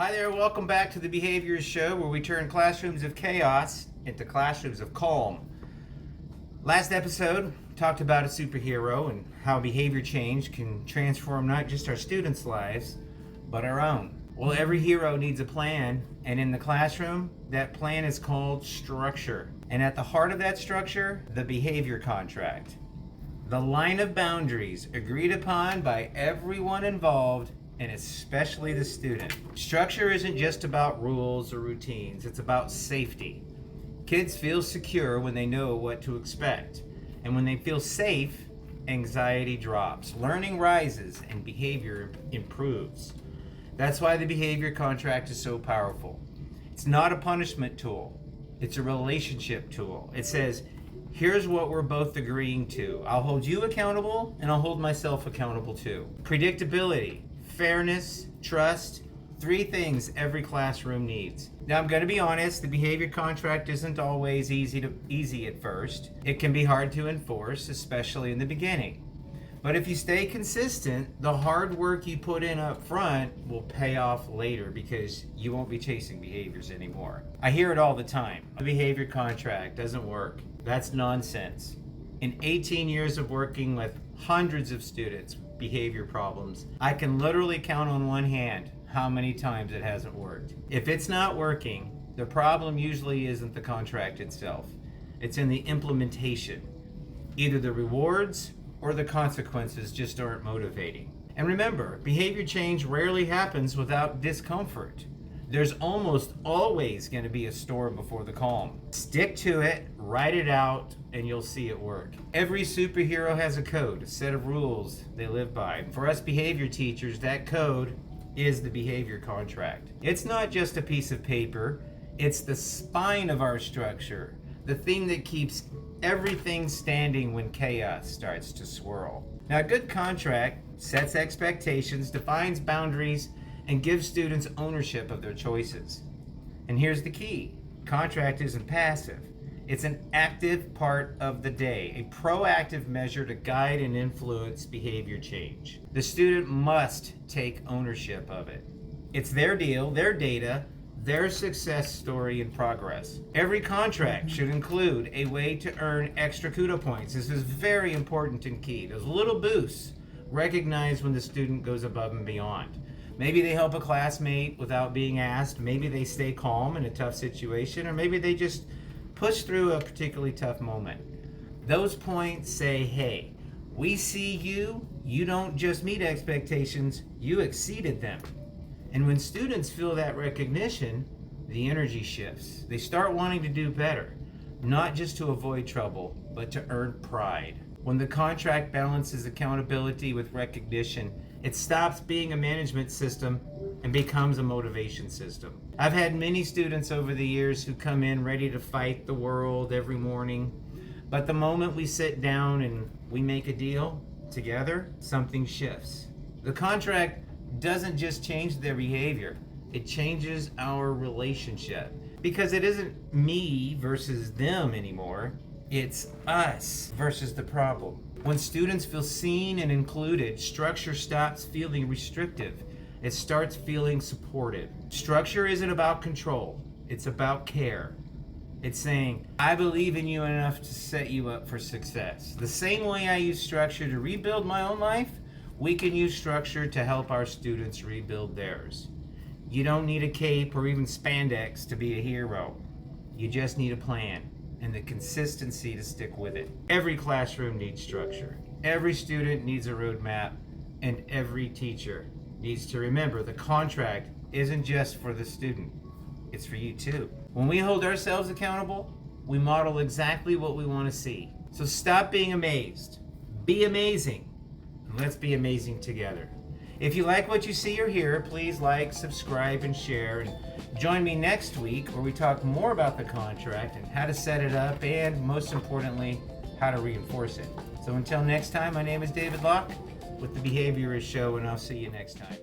Hi there, welcome back to the Behaviorist Show, where we turn classrooms of chaos into classrooms of calm. Last episode talked about a superhero and how behavior change can transform not just our students' lives, but our own. Well, every hero needs a plan, and in the classroom, that plan is called structure. And at the heart of that structure, the behavior contract. The line of boundaries agreed upon by everyone involved, and especially the student. Structure isn't just about rules or routines, it's about safety. Kids feel secure when they know what to expect. And when they feel safe, anxiety drops, learning rises, and behavior improves. That's why the behavior contract is so powerful. It's not a punishment tool, it's a relationship tool. It says, here's what we're both agreeing to. I'll hold you accountable, and I'll hold myself accountable too. Predictability, fairness, trust, three things every classroom needs. Now, I'm going to be honest, the behavior contract isn't always easy at first. It can be hard to enforce, especially in the beginning. But if you stay consistent, the hard work you put in up front will pay off later because you won't be chasing behaviors anymore. I hear it all the time. The behavior contract doesn't work. That's nonsense. In 18 years of working with hundreds of students, behavior problems, I can literally count on one hand how many times it hasn't worked. If it's not working, the problem usually isn't the contract itself. It's in the implementation. Either the rewards or the consequences just aren't motivating. And remember, behavior change rarely happens without discomfort. There's almost always going to be a storm before the calm. Stick to it, write it out, and you'll see it work. Every superhero has a code, a set of rules they live by. For us behavior teachers, that code is the behavior contract. It's not just a piece of paper, it's the spine of our structure, the thing that keeps everything standing when chaos starts to swirl. Now, a good contract sets expectations, defines boundaries, and gives students ownership of their choices. And here's the key. Contract isn't passive. It's an active part of the day, a proactive measure to guide and influence behavior change. The student must take ownership of it. It's their deal, their data, their success story and progress. Every contract should include a way to earn extra Kudo Points. This is very important and key. Those little boosts recognize when the student goes above and beyond. Maybe they help a classmate without being asked. Maybe they stay calm in a tough situation, or maybe they just push through a particularly tough moment. Those points say, hey, we see you. You don't just meet expectations, you exceeded them. And when students feel that recognition, the energy shifts. They start wanting to do better, not just to avoid trouble, but to earn pride. When the contract balances accountability with recognition, it stops being a management system and becomes a motivation system. I've had many students over the years who come in ready to fight the world every morning, but the moment we sit down and we make a deal together, something shifts. The contract doesn't just change their behavior, it changes our relationship. Because it isn't me versus them anymore, it's us versus the problem. When students feel seen and included, structure stops feeling restrictive. It starts feeling supportive. Structure isn't about control, it's about care. It's saying, I believe in you enough to set you up for success. The same way I use structure to rebuild my own life, we can use structure to help our students rebuild theirs. You don't need a cape or even spandex to be a hero. You just need a plan and the consistency to stick with it. Every classroom needs structure. Every student needs a roadmap, and every teacher needs to remember the contract isn't just for the student, it's for you too. When we hold ourselves accountable, we model exactly what we want to see. So stop being amazed. Be amazing. And let's be amazing together. If you like what you see or hear, please like, subscribe, and share. And join me next week where we talk more about the contract and how to set it up, and most importantly, how to reinforce it. So until next time, my name is David Locke with the Behaviorist Show, and I'll see you next time.